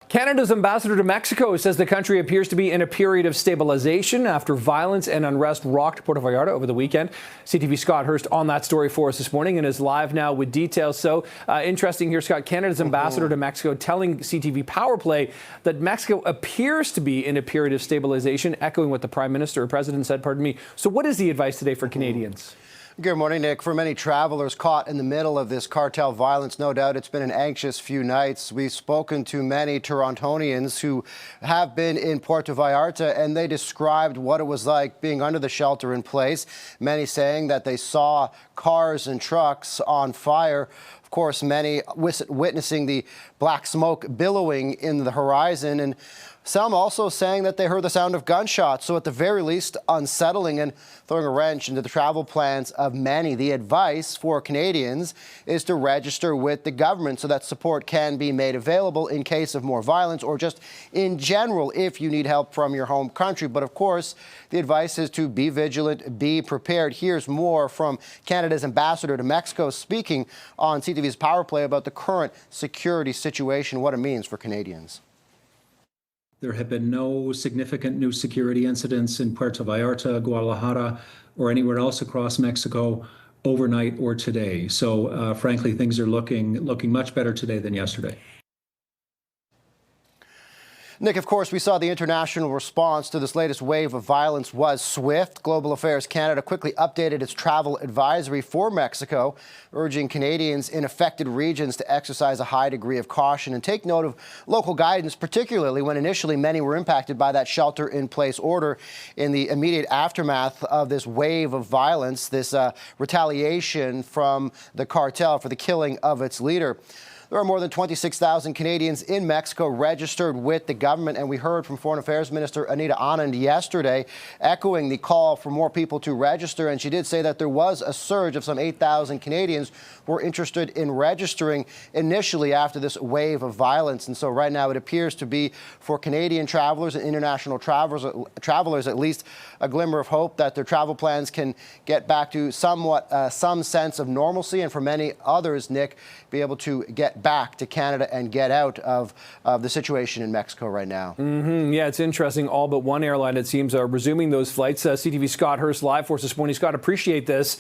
Canada's ambassador to Mexico says the country appears to be in a period of stabilization after violence and unrest rocked Puerto Vallarta over the weekend. CTV Scott Hurst on that story for us this morning and is live now with details. So interesting here, Scott. Canada's ambassador to Mexico telling CTV Power Play that Mexico appears to be in a period of stabilization, echoing what the Prime Minister or President said, pardon me. So what is the advice today for Canadians? Good morning, Nick. For many travelers caught in the middle of this cartel violence, no doubt it's been an anxious few nights. We've spoken to many Torontonians who have been in Puerto Vallarta, and they described what it was like being under the shelter in place. Many saying that they saw cars and trucks on fire. Of course, many witnessing the black smoke billowing in the horizon, and some also saying that they heard the sound of gunshots. So at the very least, unsettling and throwing a wrench into the travel plans of many. The advice for Canadians is to register with the government so that support can be made available in case of more violence or just in general if you need help from your home country. But of course, the advice is to be vigilant, be prepared. Here's more from Canada's ambassador to Mexico speaking on CTV's Power Play about the current security situation, what it means for Canadians. There have been no significant new security incidents in Puerto Vallarta, Guadalajara, or anywhere else across Mexico overnight or today. So frankly, things are looking much better today than yesterday. Nick, of course, we saw the international response to this latest wave of violence was swift. Global Affairs Canada quickly updated its travel advisory for Mexico, urging Canadians in affected regions to exercise a high degree of caution and take note of local guidance, particularly when initially many were impacted by that shelter-in-place order in the immediate aftermath of this wave of violence, this retaliation from the cartel for the killing of its leader. There are more than 26,000 Canadians in Mexico registered with the government, and we heard from Foreign Affairs Minister Anita Anand yesterday echoing the call for more people to register, and she did say that there was a surge of some 8,000 Canadians who were interested in registering initially after this wave of violence. And so right now it appears to be for Canadian travelers and international travelers at least a glimmer of hope that their travel plans can get back to somewhat some sense of normalcy, and for many others, Nick, be able to get back to Canada and get out of the situation in Mexico right now. Yeah, it's interesting. All but one airline, it seems, are resuming those flights. CTV Scott Hurst live for us this morning. Scott, appreciate this.